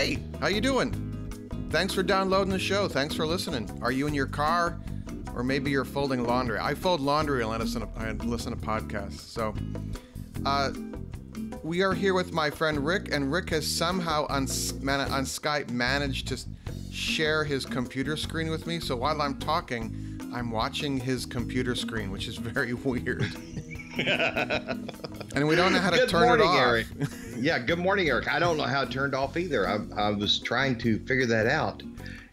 Hey, how you doing? Thanks for downloading the show. Thanks for listening. Are you in your car? Or maybe you're folding laundry. I fold laundry and listen to podcasts. So we are here with my friend Rick, and Rick has somehow on Skype managed to share his computer screen with me. So while I'm talking, I'm watching his computer screen, which is very weird. And we don't know how to turn it off. Eric. Yeah, good morning, Eric. I don't know how it turned off either. I was trying to figure that out.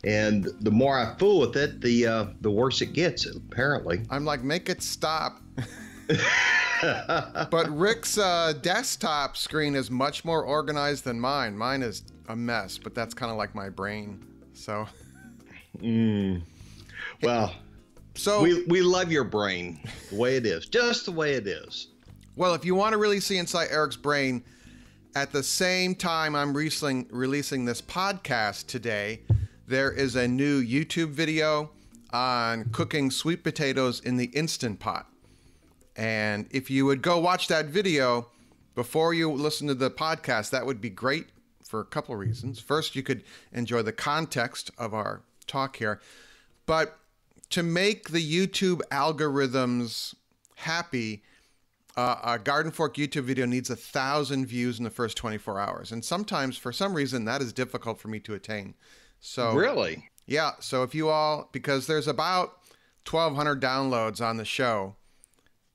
And the more I fool with it, the worse it gets, apparently. I'm like, make it stop. But Rick's desktop screen is much more organized than mine. Mine is a mess, but that's kind of like my brain. So. Well, so we love your brain the way it is, just the way it is. Well, if you want to really see inside Eric's brain, at the same time I'm releasing this podcast today, there is a new YouTube video on cooking sweet potatoes in the Instant Pot. And if you would go watch that video before you listen to the podcast, that would be great for a couple of reasons. First, you could enjoy the context of our talk here. But to make the YouTube algorithms happy, a Garden Fork YouTube video needs 1,000 views in the first 24 hours. And sometimes, for some reason, that is difficult for me to attain. So really? Yeah. So if you all, because there's about 1,200 downloads on the show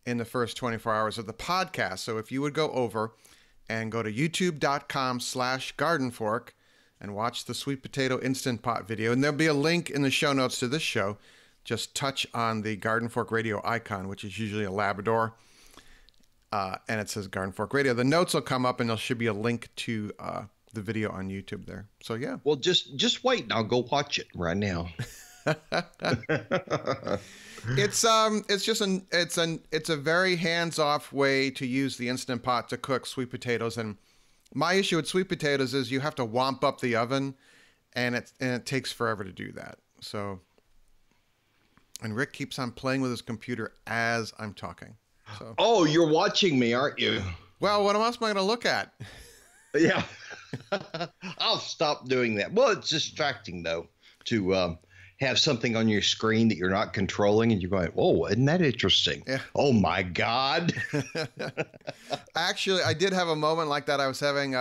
in the first 24 hours of the podcast. So if you would go over and go to youtube.com/gardenfork and watch the sweet potato Instant Pot video, and there'll be a link in the show notes to this show. Just touch on the Garden Fork Radio icon, which is usually a Labrador. And it says Garden Fork Radio. The notes will come up, and there should be a link to the video on YouTube there. So yeah. Well, just wait, and I'll go watch it right now. It's a very hands-off way to use the Instant Pot to cook sweet potatoes. And my issue with sweet potatoes is you have to wamp up the oven, and it takes forever to do that. So, and Rick keeps on playing with his computer as I'm talking. So. Oh, you're watching me, aren't you? Well, what else am I going to look at? Yeah. I'll stop doing that. Well, it's distracting, though, to have something on your screen that you're not controlling, and you're going, oh, isn't that interesting? Yeah. Oh, my God. Actually, I did have a moment like that. I was having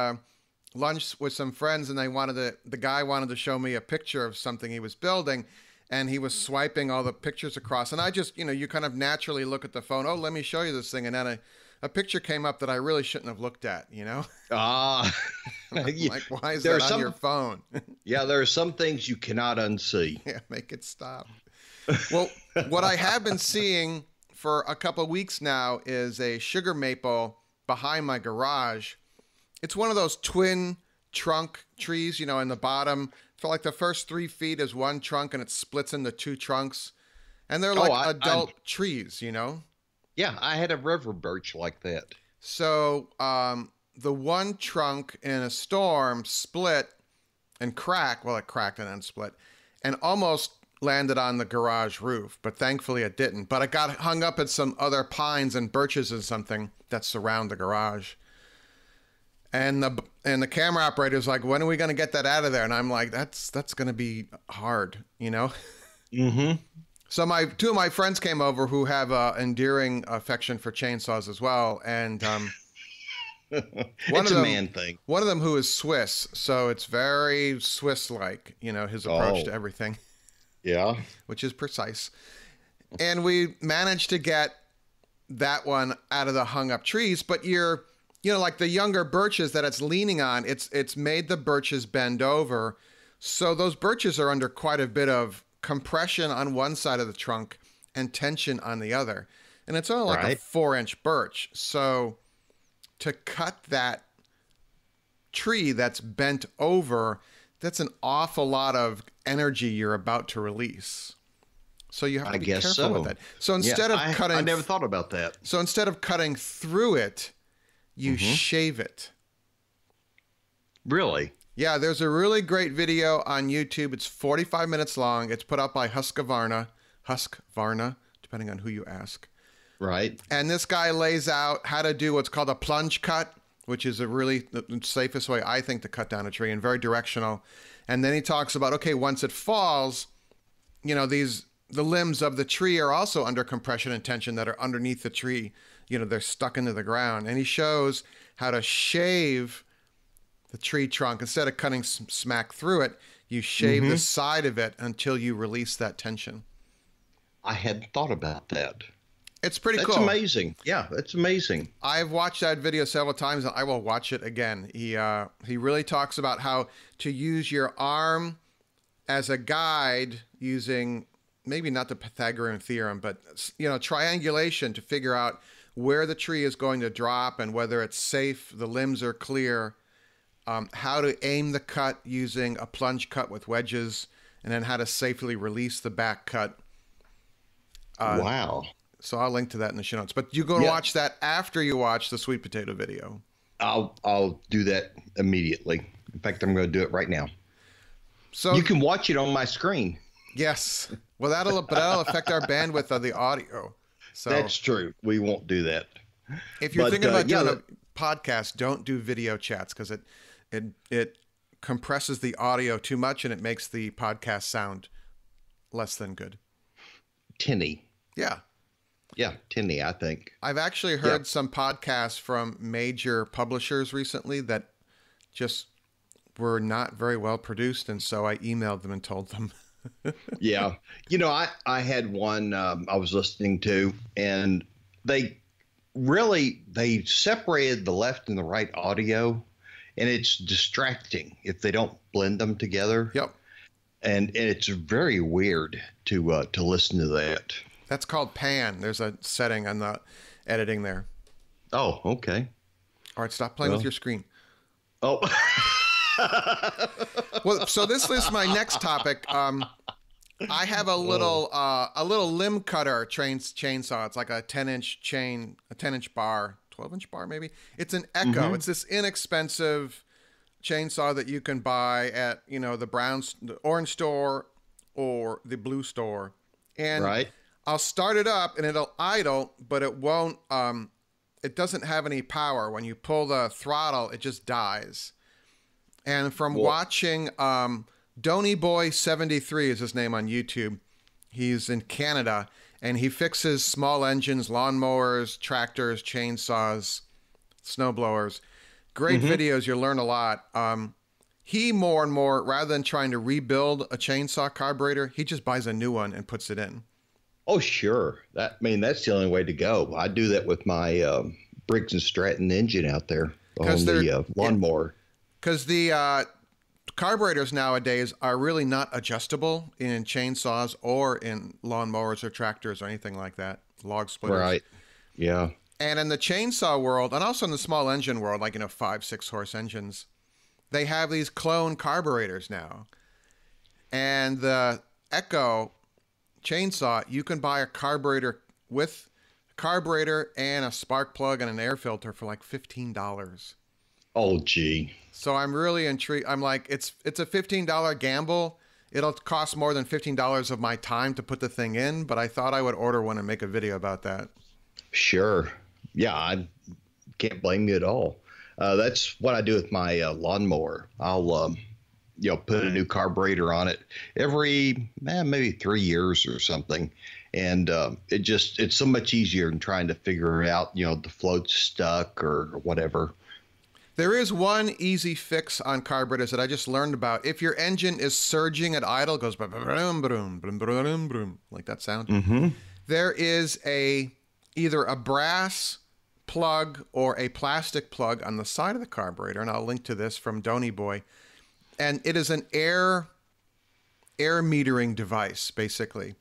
lunch with some friends, and the guy wanted to show me a picture of something he was building, and he was swiping all the pictures across. And I just, you kind of naturally look at the phone. Oh, let me show you this thing. And then a picture came up that I really shouldn't have looked at, Like, why is that on your phone? Yeah, there are some things you cannot unsee. Yeah, make it stop. Well, what I have been seeing for a couple of weeks now is a sugar maple behind my garage. It's one of those twin trunk trees, in the bottom. For like the first 3 feet is one trunk, and it splits into 2 trunks. And they're like adult trees, Yeah, I had a river birch like that. So the one trunk in a storm split and cracked. Well, it cracked and then split and almost landed on the garage roof. But thankfully it didn't. But it got hung up at some other pines and birches and something that surround the garage. And the camera operator's like, when are we going to get that out of there? And I'm like, that's going to be hard, Mm-hmm. So two of my friends came over who have endearing affection for chainsaws as well, and it's a man thing. One of them who is Swiss, so it's very Swiss-like, his approach to everything. Yeah, which is precise. And we managed to get that one out of the hung-up trees, but like the younger birches that it's leaning on, it's made the birches bend over, so those birches are under quite a bit of compression on one side of the trunk and tension on the other. And it's only like a 4-inch birch. So to cut that tree that's bent over, that's an awful lot of energy you're about to release. So you have to be careful with that. So instead of cutting... I never thought about that. So instead of cutting through it, you shave it. Really? Yeah, there's a really great video on YouTube. It's 45 minutes long. It's put out by Husqvarna, depending on who you ask. Right. And this guy lays out how to do what's called a plunge cut. which is a really the safest way, I think, to cut down a tree, and very directional. And then he talks about, okay, once it falls, you know, the limbs of the tree are also under compression and tension that are underneath the tree. You know, they're stuck into the ground. And he shows how to shave the tree trunk. Instead of cutting smack through it, you shave the side of it until you release that tension. I hadn't thought about that. It's pretty cool. That's amazing. Yeah, that's amazing. I've watched that video several times, and I will watch it again. He really talks about how to use your arm as a guide using maybe not the Pythagorean theorem, but, you know, triangulation to figure out where the tree is going to drop and whether it's safe, the limbs are clear, how to aim the cut using a plunge cut with wedges, and then how to safely release the back cut. Wow. So I'll link to that in the show notes. But you go and watch that after you watch the sweet potato video. I'll do that immediately. In fact, I'm going to do it right now. So you can watch it on my screen. Yes. Well, that'll affect our bandwidth of the audio. So that's true. We won't do that. If you're thinking about doing a podcast, don't do video chats, because it compresses the audio too much and it makes the podcast sound less than good. Tinny. Yeah. Yeah, tinny, I think. I've actually heard some podcasts from major publishers recently that just were not very well produced, and so I emailed them and told them. Yeah. You know, I had one I was listening to, and they separated the left and the right audio, and it's distracting if they don't blend them together. Yep. And it's very weird to listen to that. That's called pan. There's a setting on the editing there. Oh, okay. All right, stop playing with your screen. Oh. Well, so this is my next topic. I have a little limb cutter chainsaw. It's like a 10-inch bar, 12-inch bar maybe. It's an Echo. It's this inexpensive chainsaw that you can buy at, you know, the orange store or the blue store. And right. I'll start it up and it'll idle, but it won't, it doesn't have any power. When you pull the throttle, it just dies. And from watching, Donny Boy 73 is his name on YouTube. He's in Canada, and he fixes small engines, lawnmowers, tractors, chainsaws, snowblowers. Great videos. You'll learn a lot. He more and more, rather than trying to rebuild a chainsaw carburetor, he just buys a new one and puts it in. Oh, sure. That's the only way to go. I do that with my Briggs and Stratton engine out there on the lawnmower. Because the carburetors nowadays are really not adjustable in chainsaws or in lawnmowers or tractors or anything like that, log splitters. Right. Yeah. And in the chainsaw world, and also in the small engine world, like, 5-6 horse engines, they have these clone carburetors now. And the Echo chainsaw, you can buy a carburetor with a carburetor and a spark plug and an air filter for like $15. Oh, gee. So I'm really intrigued. I'm like, it's a $15 gamble. It'll cost more than $15 of my time to put the thing in, but I thought I would order one and make a video about that. Sure. Yeah, I can't blame you at all. That's what I do with my lawnmower. I'll put a new carburetor on it every maybe 3 years or something. And it's so much easier than trying to figure out, the float's stuck or whatever. There is one easy fix on carburetors that I just learned about. If your engine is surging at idle, it goes like that sound. There is either a brass plug or a plastic plug on the side of the carburetor, and I'll link to this from Donny Boy. And it is an air metering device, basically.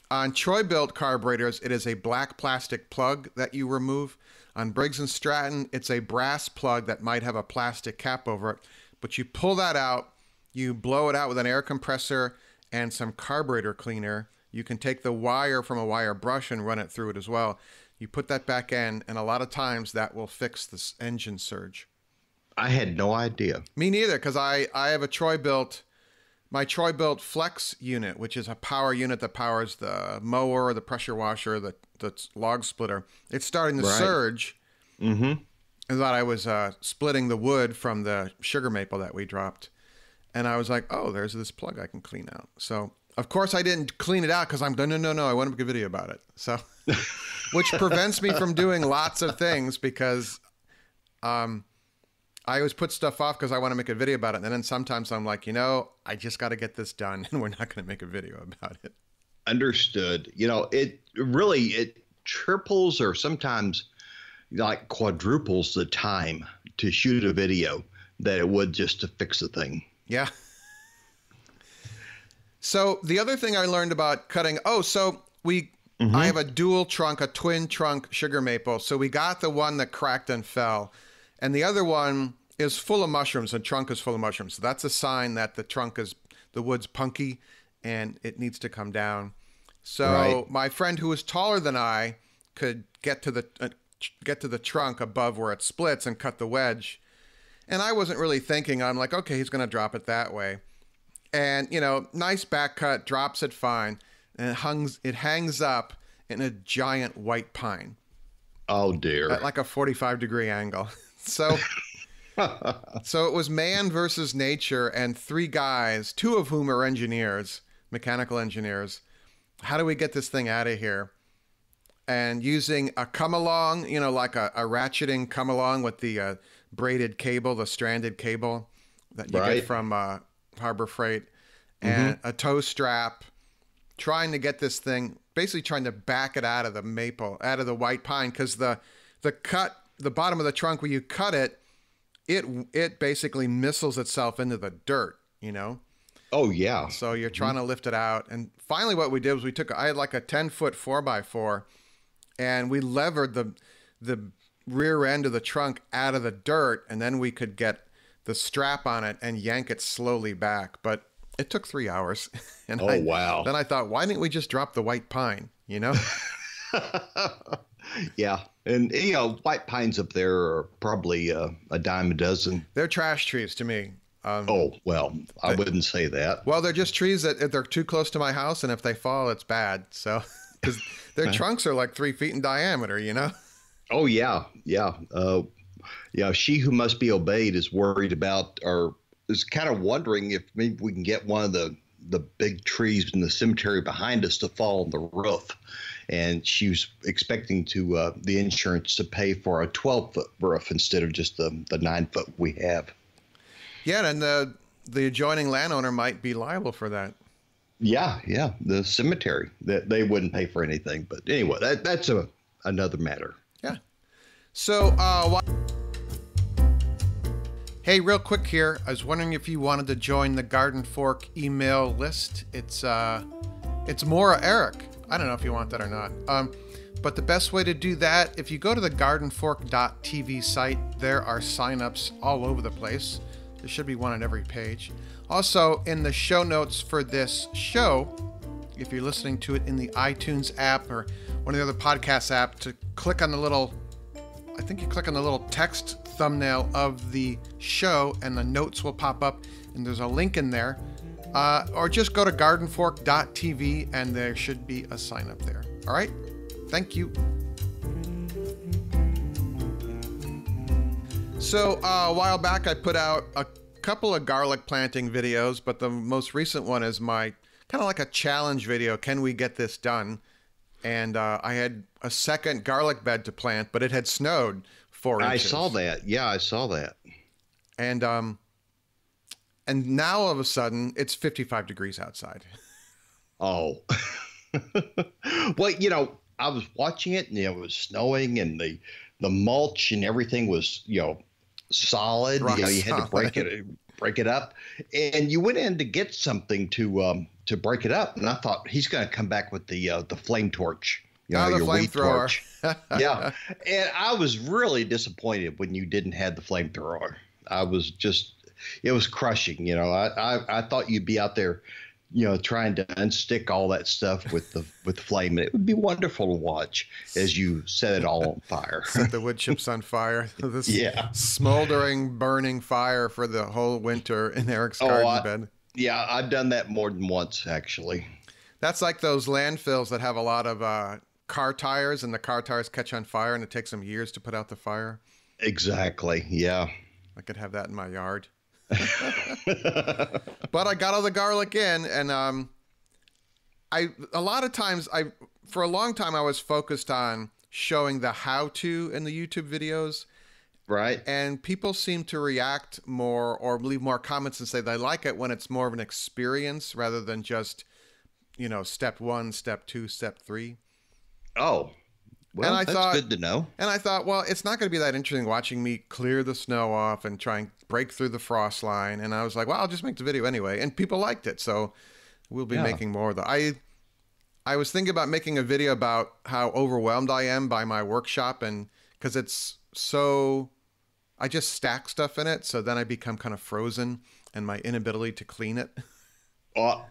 On Troy-built carburetors, it is a black plastic plug that you remove. On Briggs & Stratton, it's a brass plug that might have a plastic cap over it. But you pull that out, you blow it out with an air compressor and some carburetor cleaner. You can take the wire from a wire brush and run it through it as well. You put that back in, and a lot of times that will fix this engine surge. I had no idea. Me neither, because I have a my Troy-built Flex unit, which is a power unit that powers the mower, the pressure washer, the log splitter. It's starting to surge, I thought I was splitting the wood from the sugar maple that we dropped. And I was like, oh, there's this plug I can clean out. So, of course, I didn't clean it out because I'm no, I want to make a video about it. So, which prevents me from doing lots of things because I always put stuff off because I want to make a video about it. And then sometimes I'm like, I just got to get this done and we're not going to make a video about it. Understood. It triples or sometimes like quadruples the time to shoot a video that it would just to fix the thing. Yeah. So the other thing I learned about cutting, I have a dual trunk, a twin trunk sugar maple. So we got the one that cracked and fell. And the other one is full of mushrooms. The trunk is full of mushrooms. So that's a sign that the wood's punky and it needs to come down. So my friend who was taller than I could get to the trunk above where it splits and cut the wedge. And I wasn't really thinking, I'm like, okay, he's going to drop it that way. And, nice back cut, drops it fine. And it hangs up in a giant white pine. Oh, dear. At like a 45-degree angle. So it was man versus nature and three guys, two of whom are engineers, mechanical engineers. How do we get this thing out of here? And using a come-along, like a ratcheting come-along with the braided cable, the stranded cable that you get from Harbor Freight, and a tow strap, trying to get this thing, basically trying to back it out of the maple, out of the white pine, because the bottom of the trunk, where you cut it, it basically missiles itself into the dirt, Oh, yeah. So you're trying to lift it out. And finally what we did was I had like a 10-foot 4x4, and we levered the rear end of the trunk out of the dirt, and then we could get the strap on it and yank it slowly back. But it took 3 hours. And wow. Then I thought, why didn't we just drop the white pine, Yeah. And, white pines up there are probably a dime a dozen. They're trash trees to me. I wouldn't say that. Well, they're just trees that if they're too close to my house, and if they fall, it's bad. So, because their trunks are like 3 feet in diameter, Oh, yeah. Yeah. She who must be obeyed is worried about, or is kind of wondering if maybe we can get one of the big trees in the cemetery behind us to fall on the roof. And she was expecting the insurance to pay for a 12-foot roof instead of just the 9-foot we have. Yeah, and the adjoining landowner might be liable for that. Yeah, the cemetery, that they wouldn't pay for anything. But anyway, that's another matter. Yeah. So, hey, real quick here, I was wondering if you wanted to join the Garden Fork email list. It's Maura Eric. I don't know if you want that or not. But the best way to do that, if you go to the gardenfork.tv site, there are signups all over the place. There should be one on every page. Also, in the show notes for this show, if you're listening to it in the iTunes app or one of the other podcast apps, to click on the little text thumbnail of the show, and the notes will pop up, and there's a link in there. Or just go to gardenfork.tv, and there should be a sign up there. All right? Thank you. So a while back, I put out a couple of garlic planting videos, but the most recent one is my kind of like a challenge video. Can we get this done? And I had a second garlic bed to plant, but it had snowed 4 inches. I saw that. Yeah, I saw that. And now all of a sudden it's 55 degrees outside. Oh. Well, I was watching it, and it was snowing, and the mulch and everything was, solid. You had to break it up, and you went in to get something to break it up, and I thought he's going to come back with the flame torch. The flamethrower. Yeah, and I was really disappointed when you didn't have the flamethrower. It was crushing. I thought you'd be out there, trying to unstick all that stuff with the flame. And it would be wonderful to watch as you set it all on fire. Set the wood chips on fire. This smoldering, burning fire for the whole winter in Eric's garden bed. Yeah, I've done that more than once, actually. That's like those landfills that have a lot of car tires, and the car tires catch on fire, and it takes them years to put out the fire. Exactly. Yeah. I could have that in my yard. But I got all the garlic in, and a lot of times for a long time I was focused on showing the how-to in the YouTube videos, Right. and people seem to react more or leave more comments and say they like it when it's more of an experience rather than just, step 1, step 2, step 3. Oh, And well, I that's thought, good to know. and I thought, well, it's not going to be that interesting watching me clear the snow off and try and break through the frost line. And I was like, well, I'll just make the video anyway. And people liked it, so we'll be Yeah. making more of that. I was thinking about making a video about how overwhelmed I am by my workshop, and because it's so, I just stack stuff in it, so then I become kind of frozen and my inability to clean it. Uh,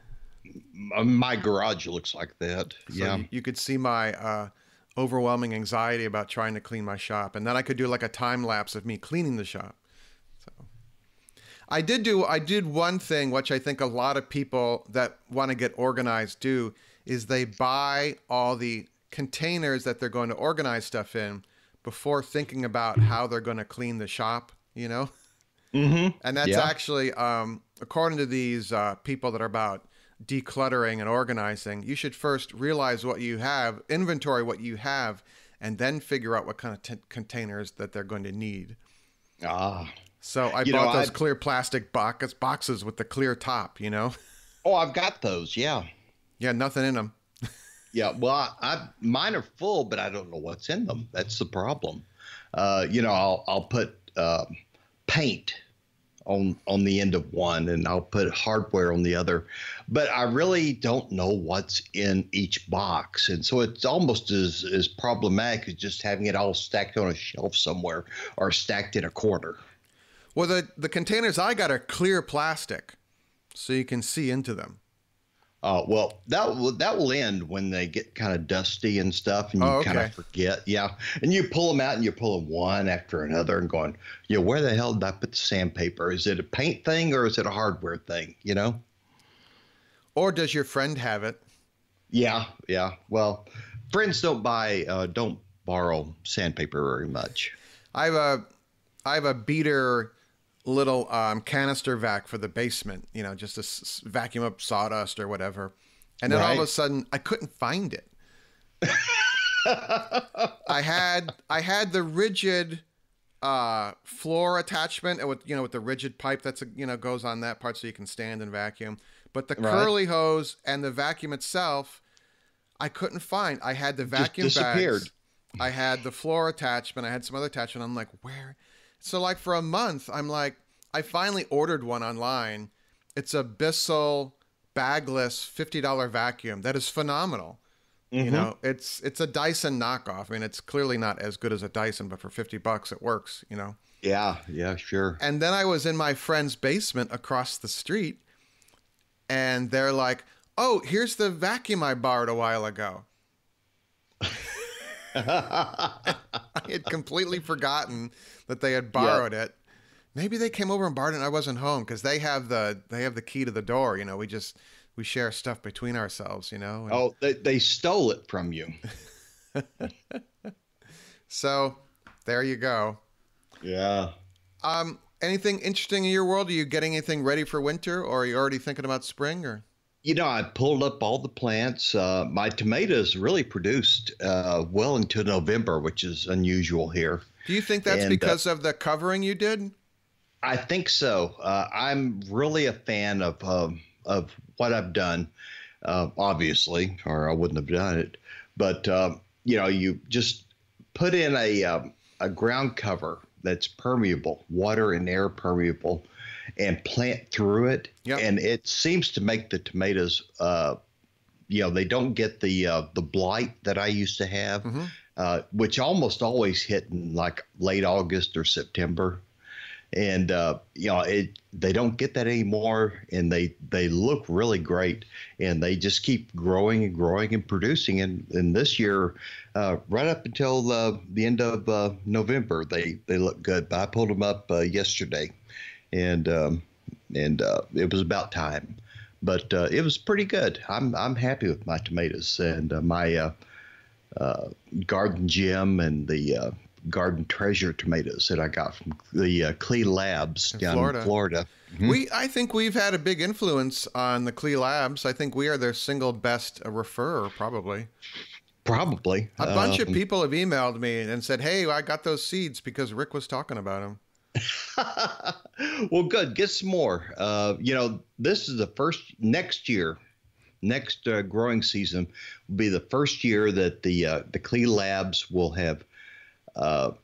my garage looks like that. So Yeah. you could see my overwhelming anxiety about trying to clean my shop, and then I could do like a time lapse of me cleaning the shop. So I did one thing which I think a lot of people that want to get organized do is they buy all the containers that they're going to organize stuff in before thinking about how they're going to clean the shop, Mm-hmm. And that's Yeah. actually, according to these people that are about decluttering and organizing, you should first realize what you have, inventory what you have, and then figure out what kind of containers that they're going to need. Ah. So I You know, bought those I clear plastic boxes with the clear top. Oh, I've got those. Yeah. Yeah, nothing in them. Yeah. Well, mine are full, but I don't know what's in them. That's the problem. I'll put paint on the end of one, and I'll put hardware on the other, but I really don't know what's in each box, and so it's almost as problematic as just having it all stacked on a shelf somewhere or stacked in a corner. Well, the containers I got are clear plastic, so you can see into them. Well, that will end when they get kind of dusty and stuff, and you Oh, kind okay. of forget. Yeah, and you pull them out, and you're pulling one after another, and going, where the hell did I put the sandpaper? Is it a paint thing or is it a hardware thing? Or does your friend have it? Yeah, yeah. Well, friends don't borrow sandpaper very much. I have a beater little canister vac for the basement, just to vacuum up sawdust or whatever. And then all of a Right. sudden I couldn't find it. I had the rigid floor attachment and with the rigid pipe that's goes on that part so you can stand and vacuum. But the Right. curly hose and the vacuum itself, I couldn't find. I had the vacuum disappeared. bags. I had the floor attachment. I had some other attachment. I'm like, where? So like for a month, I'm like, I finally ordered one online. It's a Bissell bagless $50 vacuum that is phenomenal. Mm-hmm. It's a Dyson knockoff. I mean, it's clearly not as good as a Dyson, but for $50 it works. Yeah, yeah, sure. And then I was in my friend's basement across the street, and they're like, "Oh, here's the vacuum I borrowed a while ago." I had completely forgotten that they had borrowed it. Maybe they came over and borrowed it and I wasn't home because they have the key to the door. We share stuff between ourselves. And Oh, they stole it from you. so there you go. Yeah. Anything interesting in your world? Are you getting anything ready for winter, or are you already thinking about spring? Or I pulled up all the plants. My tomatoes really produced well into November, which is unusual here. do you think that's And because of the covering you did? I think so. I'm really a fan of what I've done, obviously, or I wouldn't have done it. But you just put in a ground cover that's permeable, water and air permeable, and plant through it. Yep. And it seems to make the tomatoes. They don't get the blight that I used to have, which almost always hit in like late August or September. And they don't get that anymore, and they look really great, and they just keep growing and growing and producing. And this year, right up until the end of November, they look good. But I pulled them up yesterday, and it was about time. But it was pretty good. I'm happy with my tomatoes and my garden gem and the garden treasure tomatoes that I got from the Clee Labs down in Florida. I think we've had a big influence on the Clee Labs. I think we are their single best referrer, probably. Probably. A bunch of people have emailed me and said, hey, I got those seeds because Rick was talking about them. Well, good. Get some more. This is the first next growing season will be the first year that the Clee Labs will have a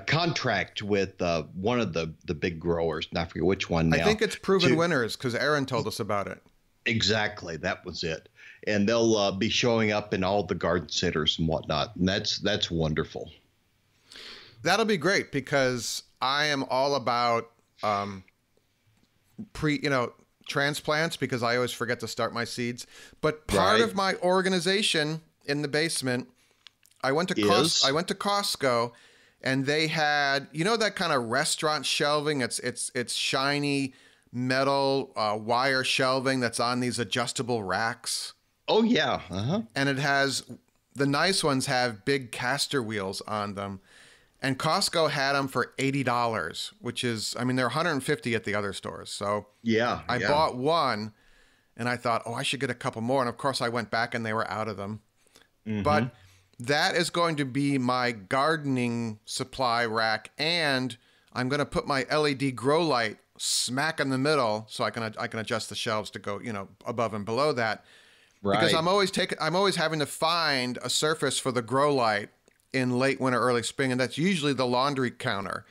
contract with one of the big growers. And I forget which one now. I think it's Proven Winners because Aaron told us about it. Exactly. That was it. And they'll be showing up in all the garden centers and whatnot. And that's wonderful. That'll be great because I am all about transplants because I always forget to start my seeds. But part of my organization in the basement, I went to Costco, and they had, that kind of restaurant shelving. It's shiny metal wire shelving that's on these adjustable racks. Oh yeah, and the nice ones have big caster wheels on them. And Costco had them for $80, which is, they're $150 at the other stores. So I bought one, and I thought, I should get a couple more. And of course, I went back, and they were out of them. But that is going to be my gardening supply rack, and I'm going to put my LED grow light smack in the middle, so I can adjust the shelves to go, above and below that. Right. Because I'm always having to find a surface for the grow light in late winter, early spring, and that's usually the laundry counter.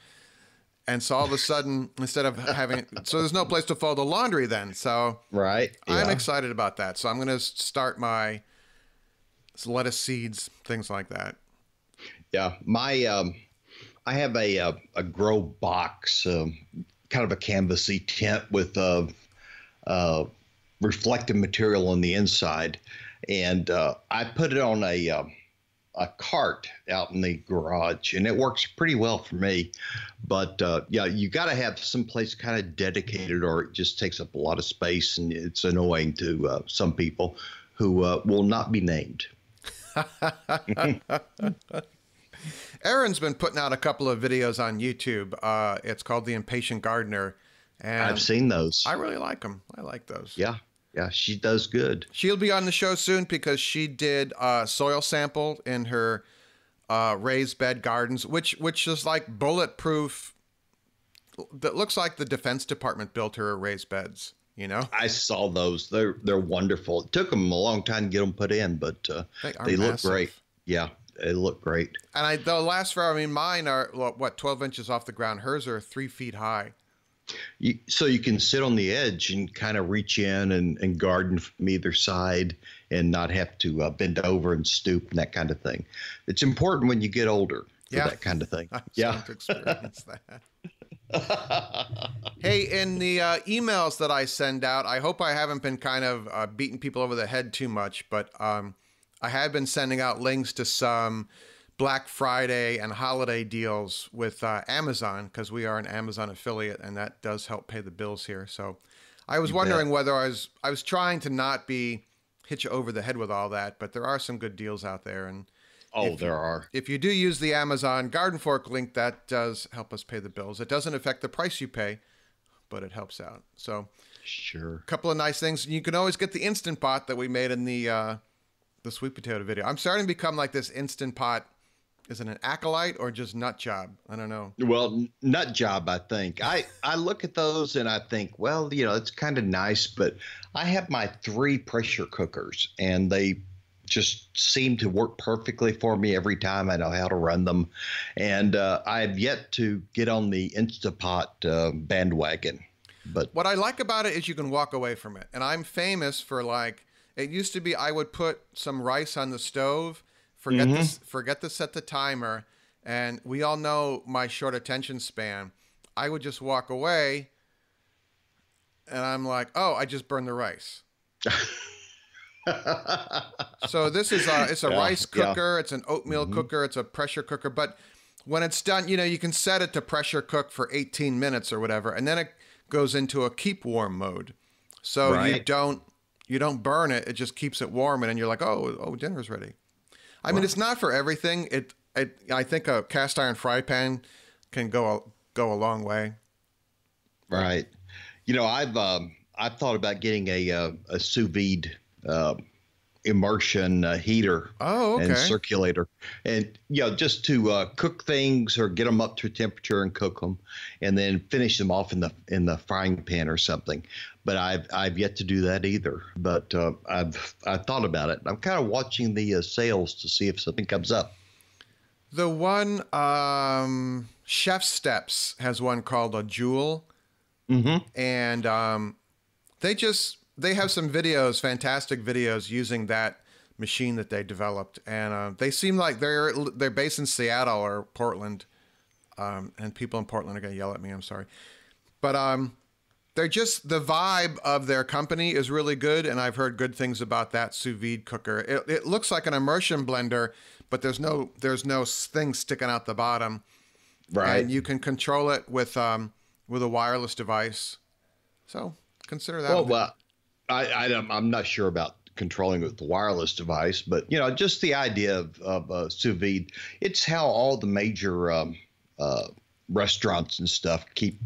And so all of a sudden, instead of having, so there's no place to fold the laundry then. So I'm excited about that. So I'm going to start my lettuce seeds, things like that. Yeah, I have a grow box, kind of a canvasy tent with reflective material on the inside, and I put it on a cart out in the garage, and it works pretty well for me. But you got to have some place kind of dedicated, or it just takes up a lot of space, and it's annoying to some people who will not be named. Aaron's been putting out a couple of videos on YouTube. It's called The Impatient Gardener. And I've seen those. I really like them. I like those. Yeah, she does good. She'll be on the show soon because she did a soil sample in her raised bed gardens, which is like bulletproof. That looks like the Defense Department built her raised beds. I saw those. They're wonderful. It took them a long time to get them put in, but they look great. Yeah, they look great. And they'll last forever. Mine are 12 inches off the ground. Hers are 3 feet high. So you can sit on the edge and kind of reach in and garden from either side and not have to bend over and stoop and that kind of thing. It's important when you get older for that kind of thing. I'm starting to experience that. Hey, in the emails that I send out, I hope I haven't been kind of beating people over the head too much, but I have been sending out links to some Black Friday and holiday deals with Amazon because we are an Amazon affiliate, and that does help pay the bills here. So I was wondering whether I was trying to not be hit you over the head with all that, but there are some good deals out there. And there are. If you do use the Amazon Garden Fork link, that does help us pay the bills. It doesn't affect the price you pay, but it helps out. So sure. A couple of nice things. You can always get the Instant Pot that we made in the sweet potato video. I'm starting to become like this Instant Pot. Is it an acolyte or just nut job? I don't know. Well, nut job, I think. I look at those and I think, well, it's kind of nice, but I have my 3 pressure cookers, and they just seem to work perfectly for me every time. I know how to run them. And I have yet to get on the Instapot bandwagon. But what I like about it is you can walk away from it. And I'm famous for it used to be I would put some rice on the stove, forget to set the timer, and we all know my short attention span. I would just walk away, and I'm like, oh, I just burned the rice. So this is it's a rice cooker, it's an oatmeal cooker, it's a pressure cooker, but when it's done, you can set it to pressure cook for 18 minutes or whatever, and then it goes into a keep warm mode. So you don't burn it, it just keeps it warm, and then you're like, oh, dinner's ready. I mean, it's not for everything. I think a cast iron fry pan can go a long way. Right. I've thought about getting a sous vide immersion heater Oh, and okay. circulator, and just to cook things or get them up to temperature and cook them, and then finish them off in the frying pan or something. But I've yet to do that either. But I've thought about it. I'm kind of watching the sales to see if something comes up. The one Chef Steps has one called a Joule, and they have some videos, fantastic videos using that machine that they developed, and they seem like they're based in Seattle or Portland, and people in Portland are gonna yell at me. I'm sorry, but they're just, the vibe of their company is really good, and I've heard good things about that sous vide cooker. It looks like an immersion blender, but there's no thing sticking out the bottom, Right? and you can control it with a wireless device. So consider that. Well, I'm not sure about controlling it with the wireless device, but just the idea of sous vide. It's how all the major restaurants and stuff keep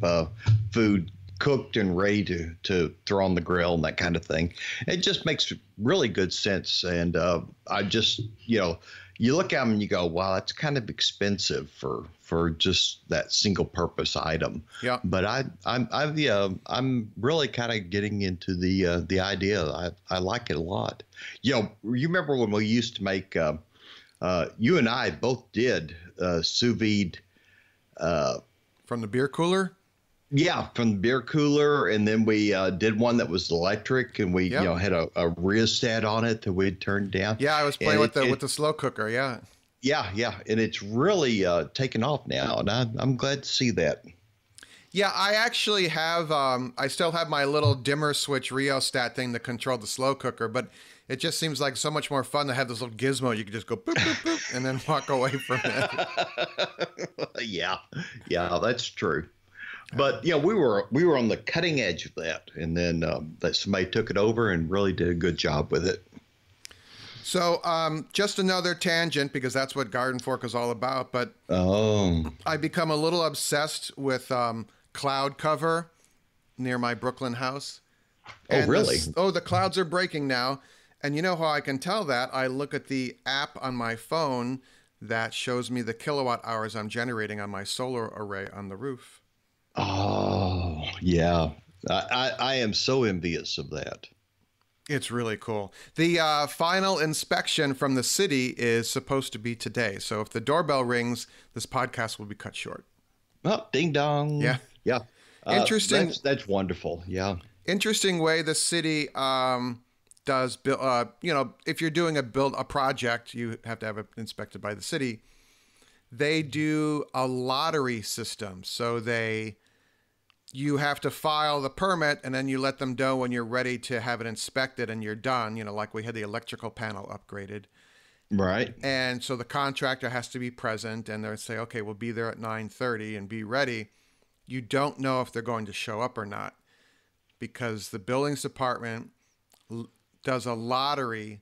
food cooked and ready to throw on the grill and that kind of thing. It just makes really good sense. And I just, you look at them and you go, wow, that's kind of expensive for just that single purpose item. Yeah. But I'm really kind of getting into the idea. I like it a lot. You remember when we used to make, you and I both did sous vide. From the beer cooler? Yeah, from the beer cooler, and then we did one that was electric, and we had a rheostat on it that we'd turn down. Yeah, I was playing with the slow cooker. Yeah. Yeah, and it's really taken off now, and I'm glad to see that. Yeah, I actually have. I still have my little dimmer switch rheostat thing to control the slow cooker, but it just seems like so much more fun to have this little gizmo. You can just go boop boop boop and then walk away from it. Yeah, that's true. But we were on the cutting edge of that, and then that somebody took it over and really did a good job with it. So just another tangent, because that's what Garden Fork is all about. But I become a little obsessed with cloud cover near my Brooklyn house. And really? The clouds are breaking now. And you know how I can tell that? I look at the app on my phone that shows me the kilowatt hours I'm generating on my solar array on the roof. Oh, yeah. I am so envious of that. It's really cool. The final inspection from the city is supposed to be today. So if the doorbell rings, this podcast will be cut short. Oh, ding dong. Yeah. Yeah. Interesting. That's wonderful. Yeah. Interesting way the city does build. If you're doing a project, you have to have it inspected by the city. They do a lottery system. So you have to file the permit, and then you let them know when you're ready to have it inspected and you're done. Like we had the electrical panel upgraded. Right. And so the contractor has to be present, and they'll say, okay, we'll be there at 9:30 and be ready. You don't know if they're going to show up or not, because the buildings department does a lottery,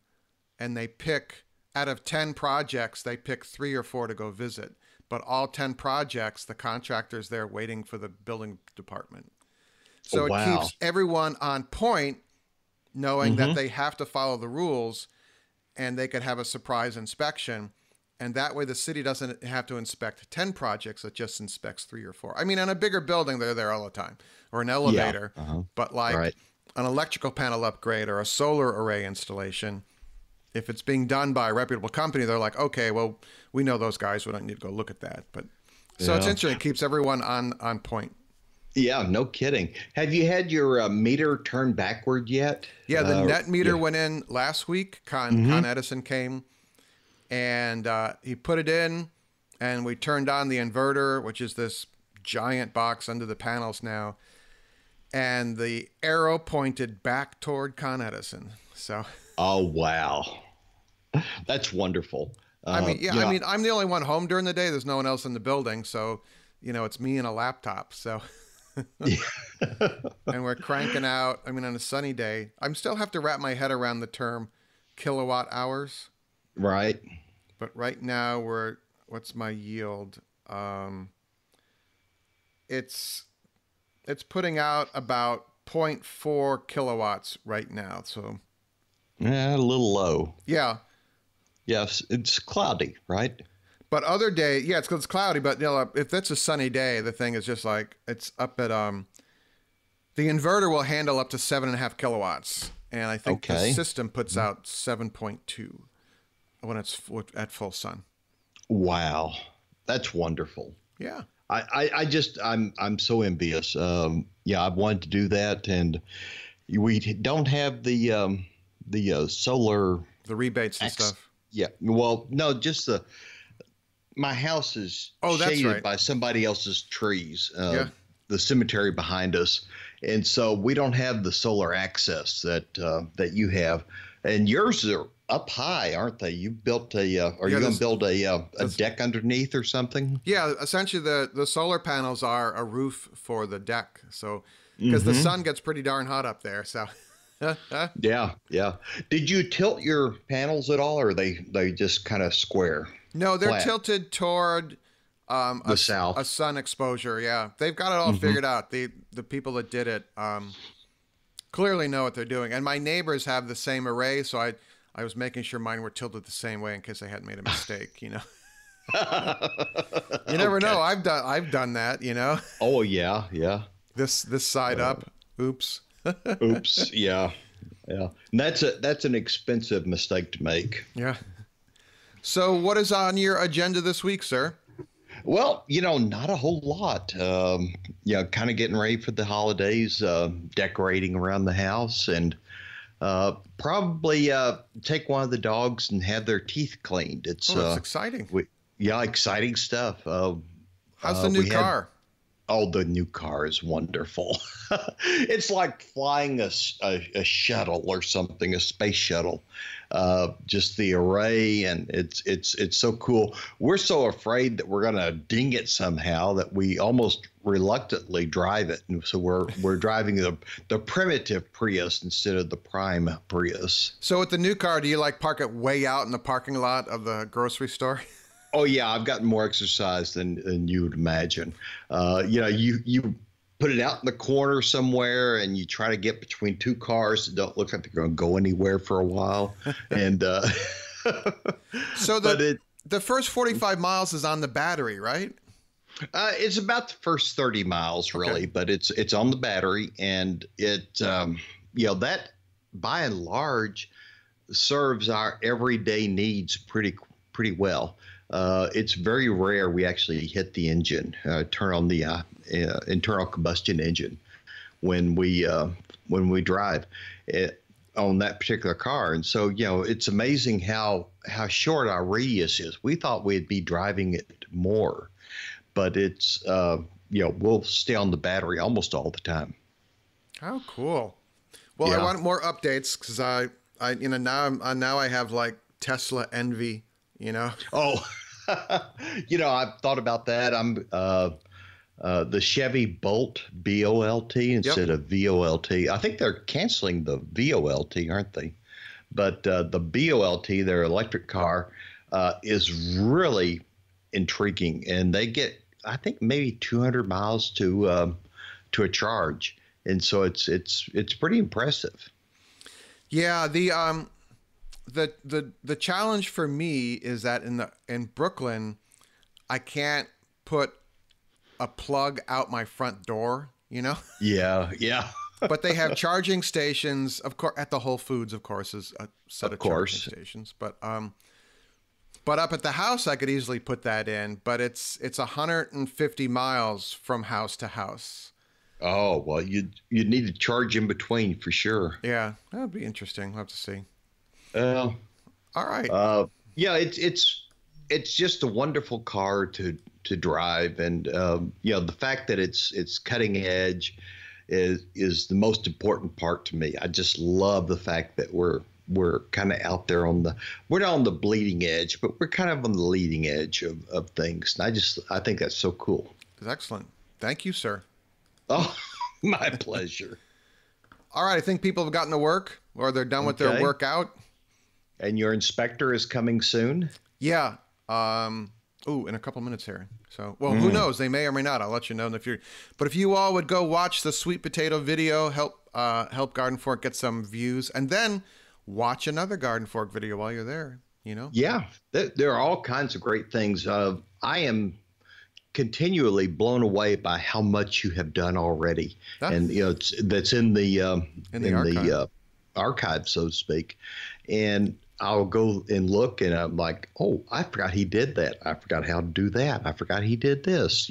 and they pick, out of 10 projects, they pick 3 or 4 to go visit. But all 10 projects, the contractor's there waiting for the building department. So it keeps everyone on point, knowing that they have to follow the rules, and they could have a surprise inspection. And that way the city doesn't have to inspect 10 projects. It just inspects 3 or 4. I mean, in a bigger building, they're there all the time. Or an elevator. Yeah. But like an electrical panel upgrade or a solar array installation, if it's being done by a reputable company, they're like, okay, well, we know those guys. We don't need to go look at that. But so it's interesting. It keeps everyone on point. Yeah, no kidding. Have you had your meter turned backward yet? Yeah, the net meter went in last week. Con Edison came, and he put it in, and we turned on the inverter, which is this giant box under the panels now, and the arrow pointed back toward Con Edison. So. Oh, wow. That's wonderful. I mean, I'm the only one home during the day. There's no one else in the building. So, it's me and a laptop. So, and we're cranking out. I mean, on a sunny day, I still have to wrap my head around the term kilowatt hours. Right. but right now what's my yield? It's putting out about zero point 0.4 kilowatts right now. So Yeah, a little low. yeah. Yes, it's cloudy, right? But other day, yeah, it's 'cause it's cloudy. But if it's a sunny day, the thing is just like it's up at the inverter will handle up to 7.5 kilowatts, and I think the system puts out 7.2 when it's at full sun. Wow, that's wonderful. Yeah. I'm so envious. Yeah, I've wanted to do that, and we don't have the solar rebates and stuff. Yeah, well, no, just my house is that's shaded right. by somebody else's trees. Yeah. The cemetery behind us, and so we don't have the solar access that you have, and yours are up high, aren't they? You built are you going to build a deck underneath or something? Yeah, essentially the solar panels are a roof for the deck. So because the sun gets pretty darn hot up there, so Yeah. Did you tilt your panels at all, or are they just kind of square? No, they're tilted toward the south. A sun exposure. Yeah, they've got it all figured out. The people that did it clearly know what they're doing, and my neighbors have the same array, so I was making sure mine were tilted the same way in case I hadn't made a mistake. You never know. I've done that. Oh yeah. This side up. Oops. Oops. Yeah. And that's an expensive mistake to make. Yeah. So what is on your agenda this week, sir? Well, not a whole lot. Kind of getting ready for the holidays, decorating around the house, and probably take one of the dogs and have their teeth cleaned. It's exciting. Exciting stuff. How's the new car? The new car is wonderful. It's like flying a shuttle or something, a space shuttle. Just the array, and it's so cool. We're so afraid that we're gonna ding it somehow that we almost reluctantly drive it, and so we're driving the primitive Prius instead of the prime Prius. So with the new car, do you park it way out in the parking lot of the grocery store? Oh yeah, I've gotten more exercise than you would imagine. You put it out in the corner somewhere, and you try to get between two cars that don't look like they're going to go anywhere for a while. And so the first 45 miles is on the battery, right? It's about the first 30 miles really, but it's on the battery, and it that by and large serves our everyday needs pretty well. It's very rare we actually hit the engine, turn on the internal combustion engine when we drive on that particular car. And so, it's amazing how short our radius is. We thought we'd be driving it more, but it's, we'll stay on the battery almost all the time. How cool. Well, yeah. I want more updates because now I have Tesla envy, Oh, I've thought about that. I'm the Chevy Bolt, B-O-L-T instead of V-O-L-T. I think they're canceling the V-O-L-T, aren't they? But the B-O-L-T, their electric car, is really intriguing, and they get, I think, maybe 200 miles to a charge, and so it's pretty impressive. Yeah, the challenge for me is that in Brooklyn, I can't put a plug out my front door, Yeah. But they have charging stations, of course, at the Whole Foods, of course, is a set of charging stations. But up at the house, I could easily put that in. But it's 150 miles from house to house. Oh well, you need to charge in between for sure. Yeah, that'd be interesting. We'll have to see. All right. Yeah, it's just a wonderful car to drive, and the fact that it's cutting edge is the most important part to me. I just love the fact that we're kind of out there we're not on the bleeding edge, but we're kind of on the leading edge of things. And I think that's so cool. That's excellent. Thank you, sir. Oh, my pleasure. All right. I think people have gotten to work, or they're done with their workout. And your inspector is coming soon? Yeah. In a couple minutes here. So, well, who knows? They may or may not. I'll let you know in the future. But if you all would go watch the sweet potato video, help Garden Fork get some views, and then watch another Garden Fork video while you're there. You know? Yeah, there are all kinds of great things. I am continually blown away by how much you have done already, and that's in the archive, so to speak. And I'll go and look, and I'm like, oh, I forgot he did that. I forgot how to do that. I forgot he did this.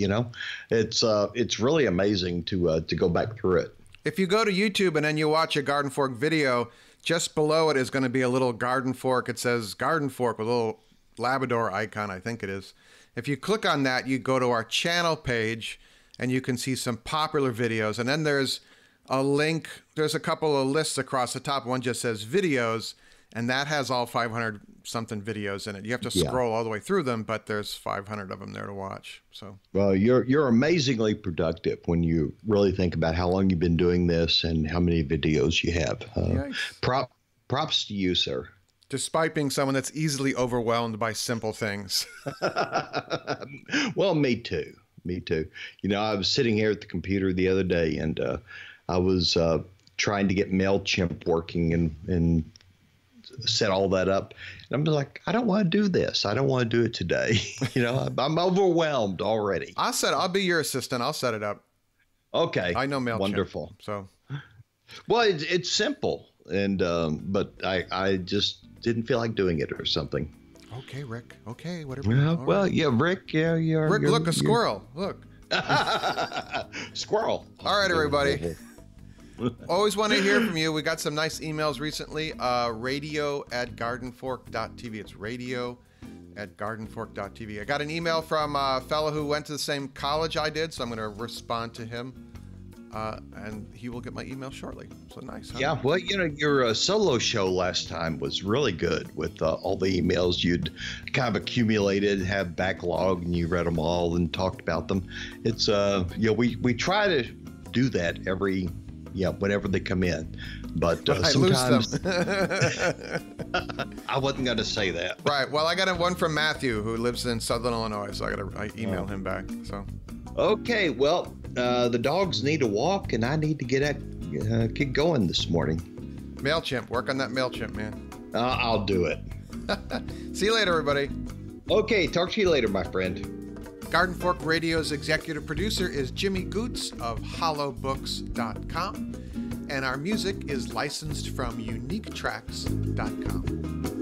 It's really amazing to go back through it. If you go to YouTube and then you watch a Garden Fork video, just below it is going to be a little Garden Fork. It says Garden Fork with a little Labrador icon, I think it is. If you click on that, you go to our channel page and you can see some popular videos. And then there's a link. There's a couple of lists across the top. One just says videos, and that has all 500 something videos in it. You have to scroll all the way through them, but there's 500 of them there to watch. So, well, you're amazingly productive when you really think about how long you've been doing this and how many videos you have. Props to you, sir. Despite being someone that's easily overwhelmed by simple things. Well, me too. I was sitting here at the computer the other day, and I was trying to get MailChimp working and set all that up. And I'm like, I don't want to do this. I don't want to do it today. I'm overwhelmed already. I'll be your assistant. I'll set it up. Okay. I know MailChimp. Wonderful. So, well, it's simple, and but I just didn't feel like doing it or something. Okay, Rick. Okay, whatever. Well, yeah, Rick. Yeah, Rick, look, a squirrel. Look. Squirrel. All right, everybody. Always want to hear from you. We got some nice emails recently. radio@gardenfork.tv. It's radio@gardenfork.tv. I got an email from a fellow who went to the same college I did, so I'm going to respond to him. And he will get my email shortly. So nice. Huh? Yeah, well, your solo show last time was really good with all the emails you'd kind of accumulated, have backlog, and you read them all and talked about them. It's we try to do that whenever they come in, but sometimes I wasn't going to say that. Right. Well, I got one from Matthew who lives in Southern Illinois, so I email him back. So. Okay, well, the dogs need a walk, and I need to get going this morning. MailChimp, work on that MailChimp, man. I'll do it. See you later, everybody. Okay, talk to you later, my friend. Garden Fork Radio's executive producer is Jimmy Goots of hollowbooks.com, and our music is licensed from uniquetracks.com.